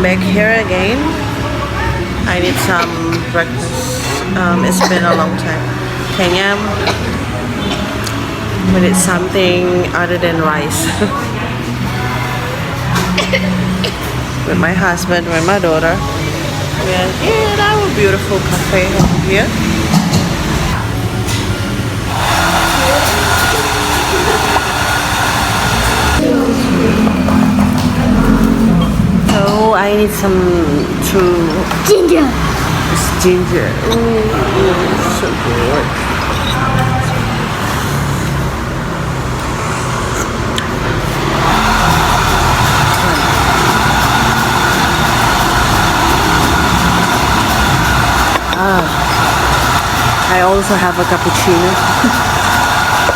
back here again. I need some breakfast. It's been a long time. Kayaknya we need something other than rice. With my husband, with my daughter. We are in our beautiful cafe here. So I need some ginger. It's ginger. Ooh, so good. I also have a cappuccino.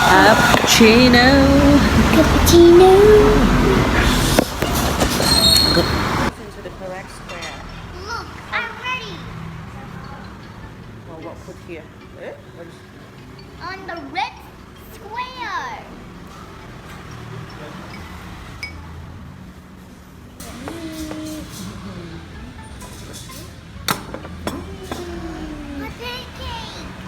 Cappuccino. Good. Into the correct square. Look, I'm ready. Well, what put here? What is... On the red square. My pancake.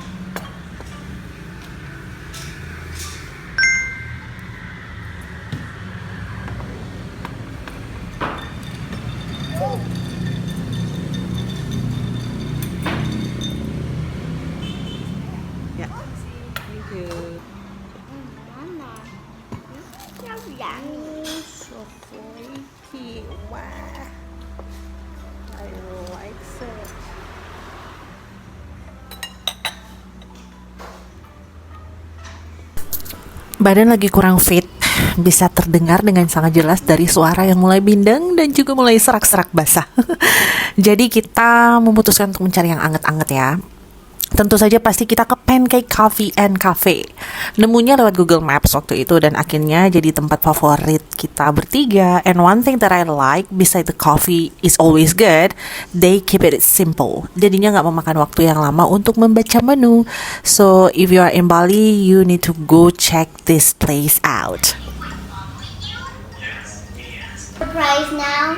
Yeah. Thank you. Mama, so yummy. So flaky. Wow. I like it. Badan lagi kurang fit, bisa terdengar dengan sangat jelas dari suara yang mulai bindeng dan juga mulai serak-serak basah. Jadi kita memutuskan untuk mencari yang anget-anget ya. Tentu saja pasti kita ke Pancake Coffee and Cafe. Nemunya lewat Google Maps waktu itu dan akhirnya jadi tempat favorit kita bertiga. And one thing that I like beside the coffee is always good, they keep it simple. Jadinya nggak memakan waktu yang lama untuk membaca menu. So if you are in Bali, you need to go check this place out. Surprise now.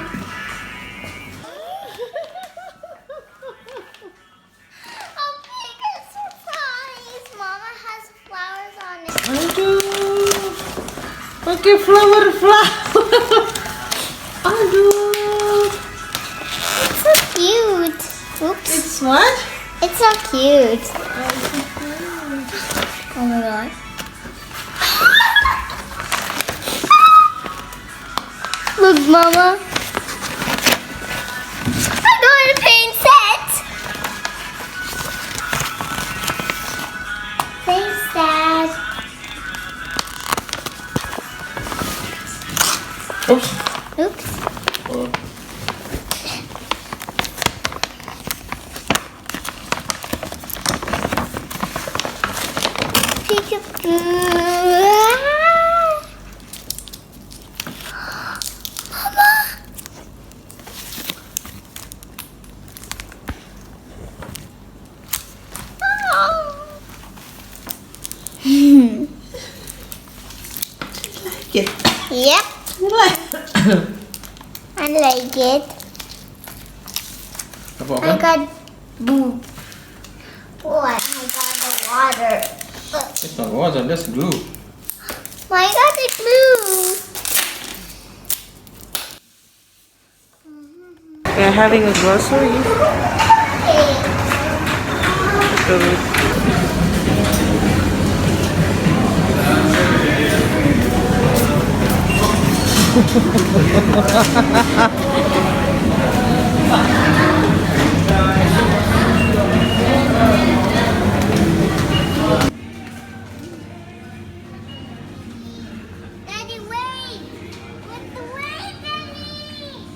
Aduh, pakai flower. Aduh, It's so cute. Oops. it's what? It's so cute. Oh my god. Look, Mama. I got a paint set. Thanks, Dad. Oops. Oops. Peekaboo. Mama. Like it. Yep, You like? I like it. I got boo. What? I got the water. It's not water, that's glue. I got the glue. We are having a grocery. Daddy, wait! With the wait, Daddy!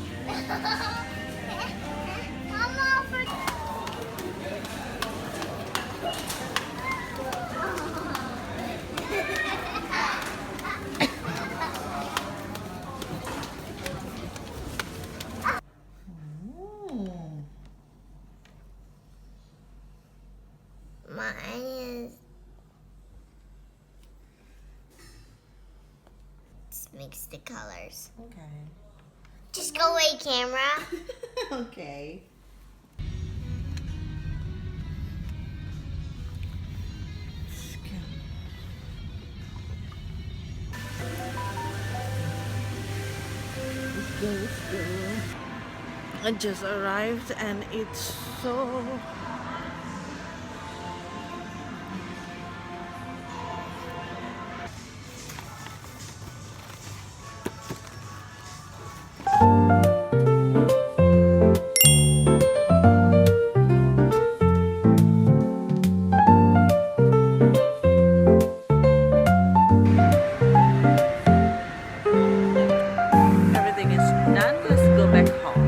Mama, Mine is. Let's mix the colors. Okay. Just go away, camera. Okay. Let's go. I just arrived and it's so everything is done. Let's go back home.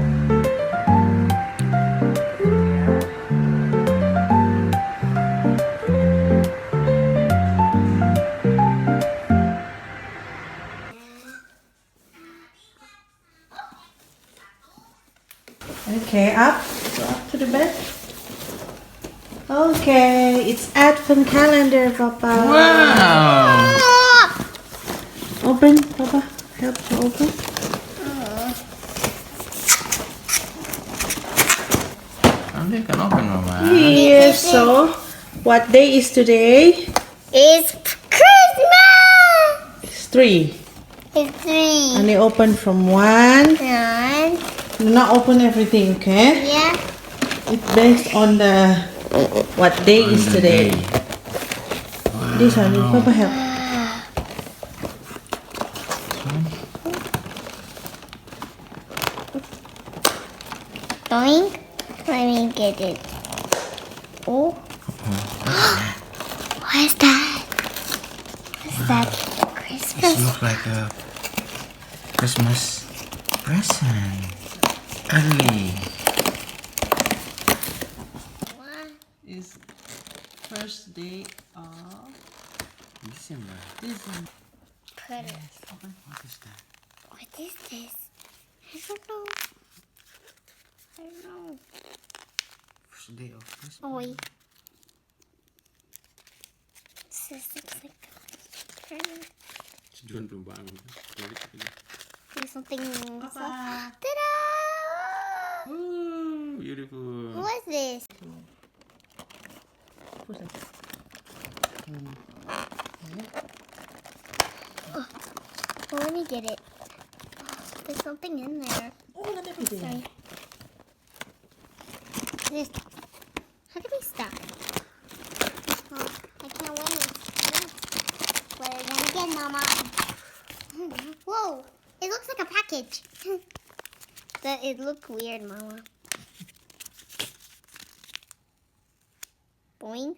Okay, up. Go up to the bed. Okay, it's advent calendar, Papa. Wow! Open, Papa. Help to open. Only can open, Mama. Here, so what day is today? It's Christmas! It's 3. It's 3. And they open from 1. And Do not open everything, okay? yeah. It's based on the what day is On the today. day. This one, will Papa help? Doink. Let me get it. Oh. What is that? What's that? This Christmas. looks like a Christmas present. Early. What? Is first day of December. December. Put it. What is that? What is this? I don't know. I don't know. First day of Christmas. Oh wait. This looks like Si John belum bangun. there's something. Papa. Ta-da! Oh, beautiful. What is this? Push it. Oh, let me get it. There's something in there. Oh, let me put it. Sorry. This. How do we stop? Oh, I can't wait. What are you gonna get, Mama? Whoa! It looks like a package. It looked weird, Mama. Boing.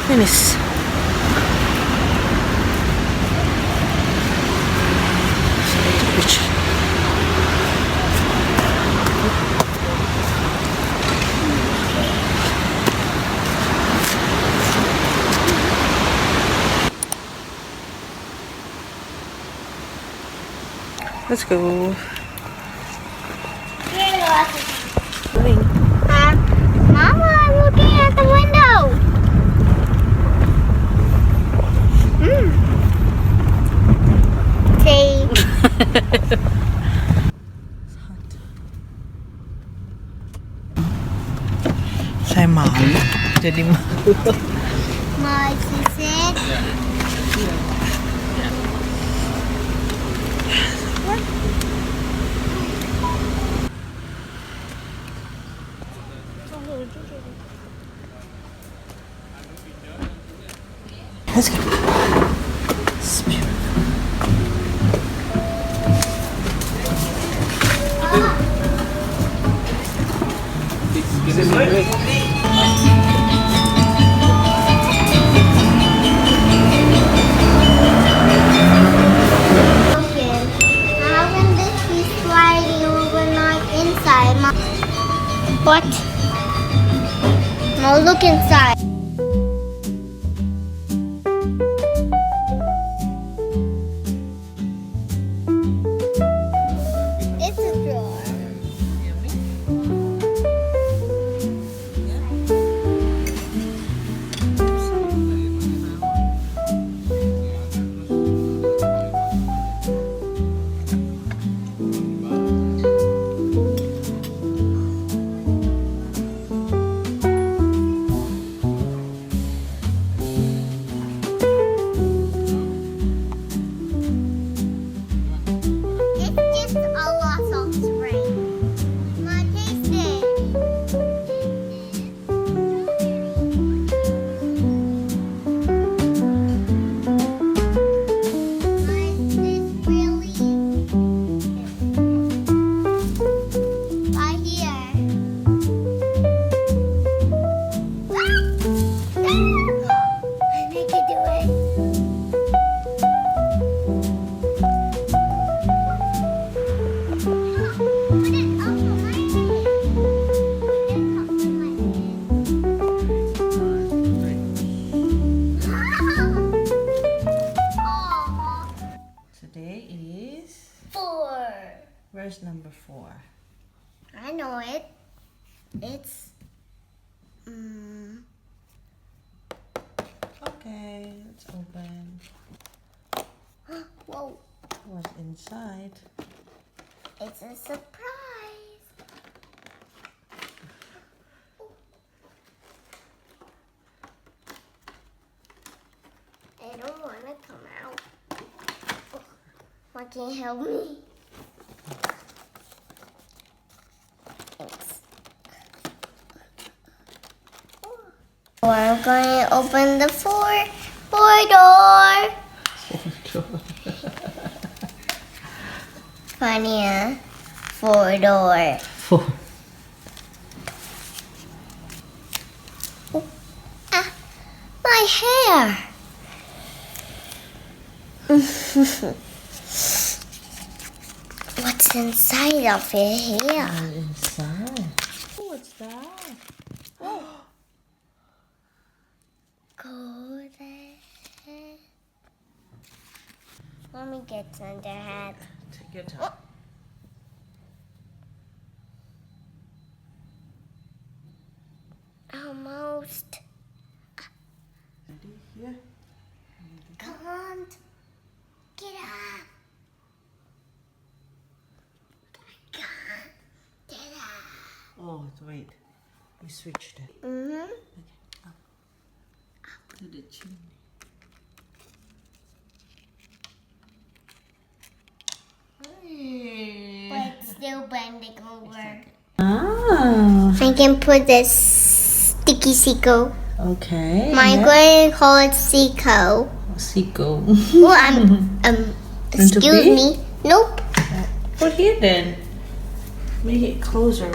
Finish. Let's go. Moving. Mama, I'm looking at the window. Say. Saya malu. Jadi malu. My sister. It's beautiful. Is it right? How can this be sliding overnight inside? What? No, look inside. It's a drawer. It's just a lot of spring. Ma, taste it. Ma, is this really? Right here. I make it do it. Put it up on my head. Put it up on my head. Aw. Today is... 4. Where's number 4? I know it. It's Okay, let's open. whoa. What's inside? It's a surprise. I don't want to come out. Why can't you help me? Thanks. Oh, I'm going to open the four door. Funny, huh? 4 door. 4. Ah, my hair. What's inside of your hair? Inside. What's that? Go there. Let me get under hat. Take your time. Almost. Ready? Here. Can't. Get up. I can't. Get up. Oh, wait. We switched it. Mm-hmm. Okay. Up to the chimney. Hey. But it's still bending over. Ah. I can put this sticky Seiko. Okay. My going to call it Seiko. Seiko. Well, excuse be? me. Nope. Put here then. Make it closer.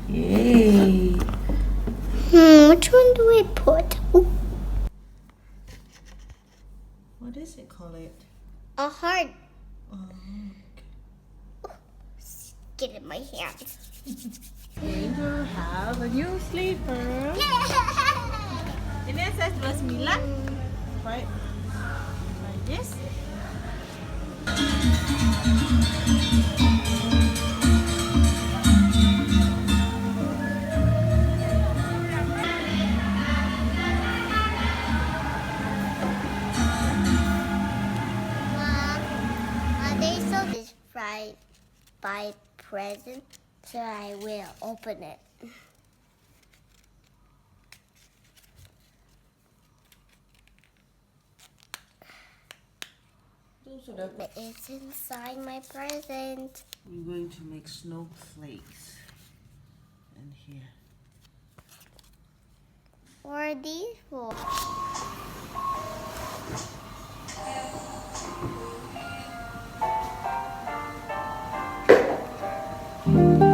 Yay. Which one do I put? Ooh, What is it called? a heart. Oh, Get in my hands. going to have a new sleeper. Ini saya 29. Right? Like this. Mom, they sold this fried by present, so I will open it. It's inside my present. We're going to make snowflakes in here. What are these for? Bye.